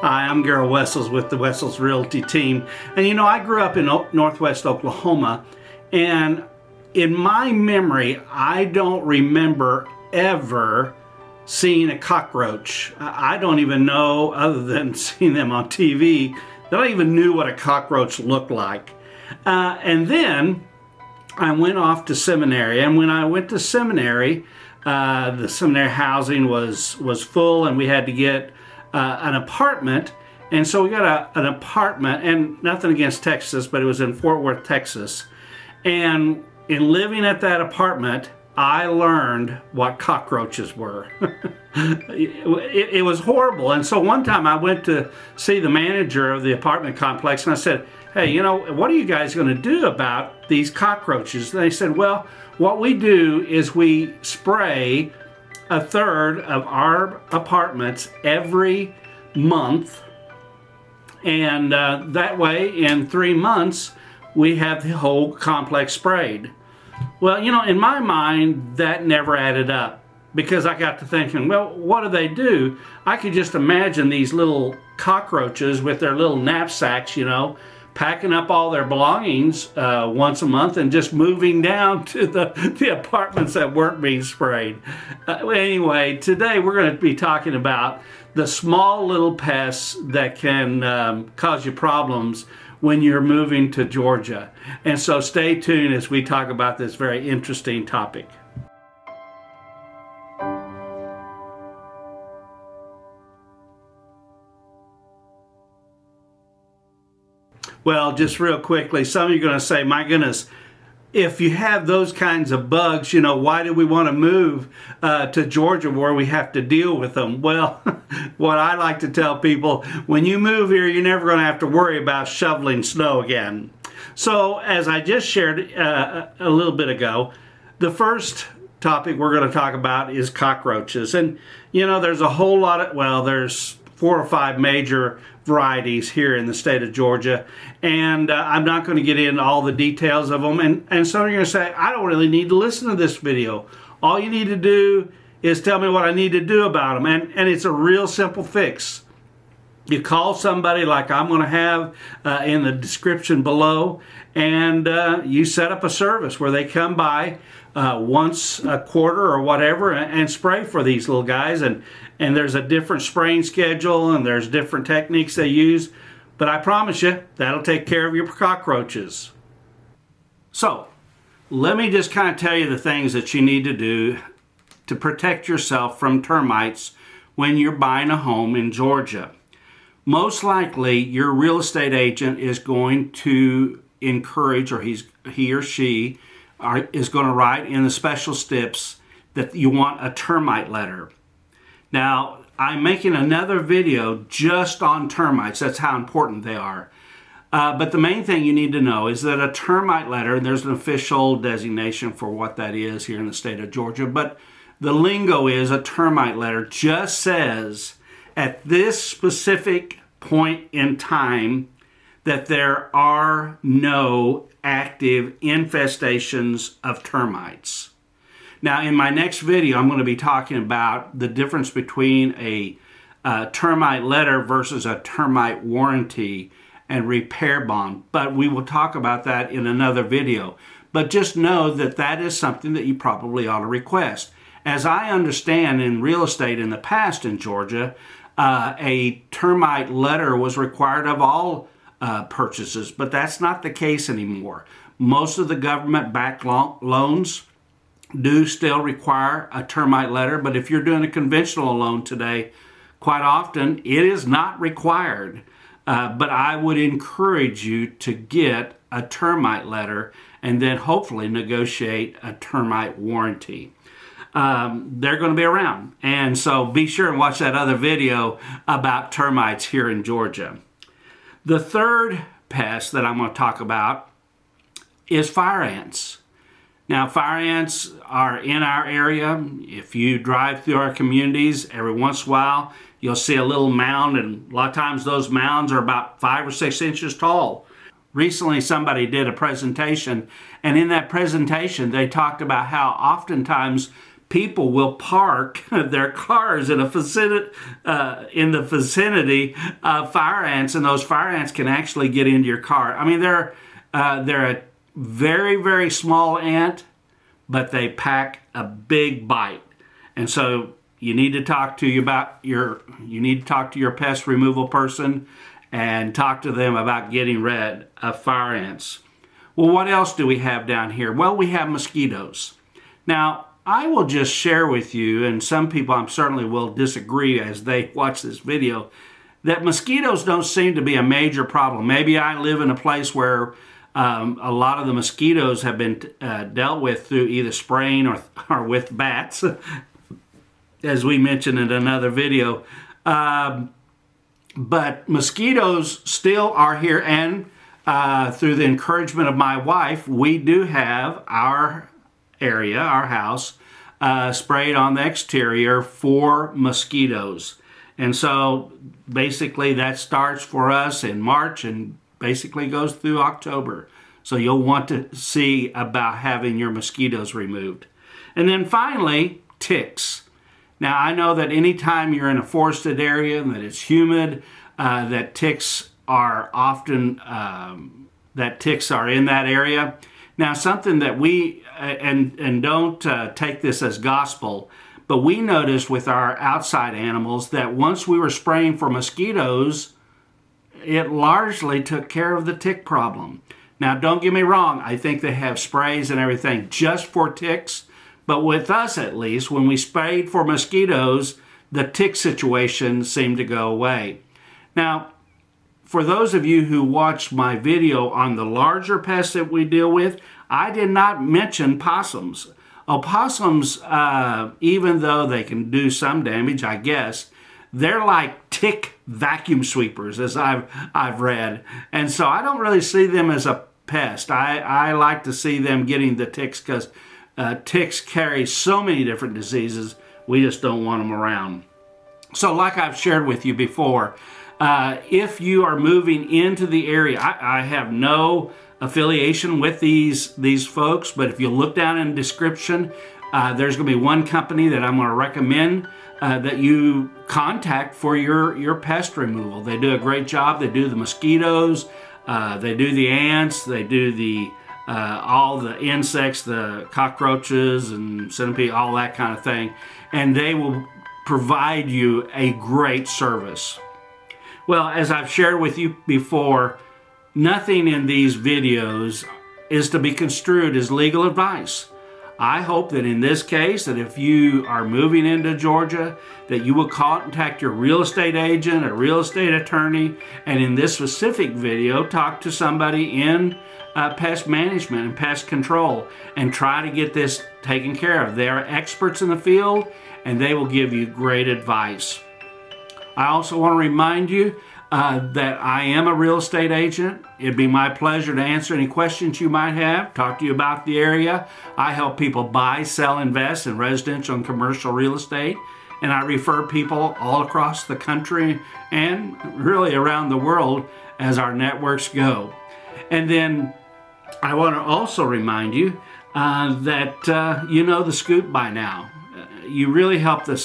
Hi, I'm Gerald Wessels with the Wessels Realty Team. And you know, I grew up in Northwest Oklahoma, and in my memory, I don't remember ever seeing a cockroach. I don't even know, other than seeing them on TV, that I even knew what a cockroach looked like. And then I went off to seminary, and when I went to seminary, the seminary housing was full, and we had to get an apartment. And so we got an apartment, and nothing against Texas, but it was in Fort Worth, Texas. And in living at that apartment, I learned what cockroaches were. It was horrible. And so one time I went to see the manager of the apartment complex, and I said, hey, you know, what are you guys going to do about these cockroaches? And they said, well, what we do is we spray a third of our apartments every month, and that way in 3 months we have the whole complex sprayed. Well, you know, in my mind that never added up, because I got to thinking, well, what do they do? I could just imagine these little cockroaches with their little knapsacks, you know, packing up all their belongings once a month and just moving down to the apartments that weren't being sprayed. Anyway, today we're going to be talking about the small little pests that can cause you problems when you're moving to Georgia. And so stay tuned as we talk about this very interesting topic. Well, just real quickly, some of you are going to say, my goodness, if you have those kinds of bugs, you know, why do we want to move to Georgia where we have to deal with them? Well, what I like to tell people, when you move here, you're never going to have to worry about shoveling snow again. So, as I just shared a little bit ago, the first topic we're going to talk about is cockroaches. And, you know, there's a whole lot of, well, there's 4 or 5 major varieties here in the state of Georgia, and I'm not going to get into all the details of them, and some of you are going to say, I don't really need to listen to this video. All you need to do is tell me what I need to do about them, and it's a real simple fix. You call somebody like I'm going to have in the description below, and you set up a service where they come by once a quarter or whatever and spray for these little guys, and there's a different spraying schedule and there's different techniques they use, but I promise you that'll take care of your cockroaches. So let me just kind of tell you the things that you need to do to protect yourself from termites when you're buying a home in Georgia. Most likely your real estate agent is going to encourage, or he or she is going to write in the special steps that you want a termite letter. Now, I'm making another video just on termites. That's how important they are. But the main thing you need to know is that a termite letter, there's an official designation for what that is here in the state of Georgia, but the lingo is a termite letter just says at this specific point in time that there are no active infestations of termites. Now, in my next video, I'm going to be talking about the difference between a termite letter versus a termite warranty and repair bond, but we will talk about that in another video. But just know that that is something that you probably ought to request. As I understand in real estate in the past in Georgia, a termite letter was required of all purchases, but that's not the case anymore. Most of the government-backed loans do still require a termite letter, but if you're doing a conventional loan today, quite often it is not required. But I would encourage you to get a termite letter and then hopefully negotiate a termite warranty. They're going to be around, and so be sure and watch that other video about termites here in Georgia. The third pest that I'm going to talk about is fire ants. Now, fire ants are in our area. If you drive through our communities, every once in a while, you'll see a little mound, and a lot of times those mounds are about 5 or 6 inches tall. Recently, somebody did a presentation, and in that presentation, they talked about how oftentimes people will park their cars in the vicinity of fire ants, and those fire ants can actually get into your car. I mean, they're a very, very small ant, but they pack a big bite. And so you need to talk to your pest removal person and talk to them about getting rid of fire ants. Well, what else do we have down here? Well, we have mosquitoes. Now, I will just share with you, and some people certainly will disagree as they watch this video, that mosquitoes don't seem to be a major problem. Maybe I live in a place where a lot of the mosquitoes have been dealt with through either spraying or with bats, as we mentioned in another video. But mosquitoes still are here, and through the encouragement of my wife, we do have our area, our house, sprayed on the exterior for mosquitoes. And so basically that starts for us in March and basically goes through October. So you'll want to see about having your mosquitoes removed. And then finally, ticks. Now, I know that anytime you're in a forested area and that it's humid, that ticks are often in that area. Now, something that we, and don't take this as gospel, but we noticed with our outside animals that once we were spraying for mosquitoes, it largely took care of the tick problem. Now, don't get me wrong, I think they have sprays and everything just for ticks. But with us, at least, when we sprayed for mosquitoes, the tick situation seemed to go away. Now, for those of you who watched my video on the larger pests that we deal with, I did not mention possums. Opossums, even though they can do some damage, I guess, they're like tick vacuum sweepers, as I've read. And so I don't really see them as a pest. I like to see them getting the ticks because ticks carry so many different diseases, we just don't want them around. So like I've shared with you before, if you are moving into the area, I have no affiliation with these folks, but if you look down in the description, there's going to be one company that I'm going to recommend that you contact for your pest removal. They do a great job. They do the mosquitoes, they do the ants, they do the all the insects, the cockroaches and centipede, all that kind of thing, and they will provide you a great service. Well, as I've shared with you before, nothing in these videos is to be construed as legal advice. I hope that in this case, that if you are moving into Georgia, that you will contact your real estate agent or real estate attorney, and in this specific video, talk to somebody in pest management and pest control and try to get this taken care of. They are experts in the field and they will give you great advice. I also want to remind you that I am a real estate agent. It'd be my pleasure to answer any questions you might have, talk to you about the area. I help people buy, sell, invest in residential and commercial real estate, and I refer people all across the country and really around the world as our networks go. And then I want to also remind you that you know the scoop by now. You really help the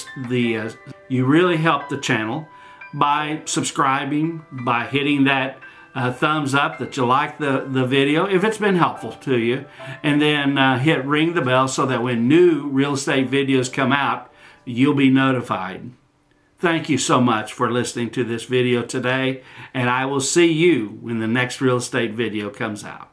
channel by subscribing, by hitting that thumbs up that you like the video if it's been helpful to you, and then hit ring the bell so that when new real estate videos come out, you'll be notified. Thank you so much for listening to this video today, and I will see you when the next real estate video comes out.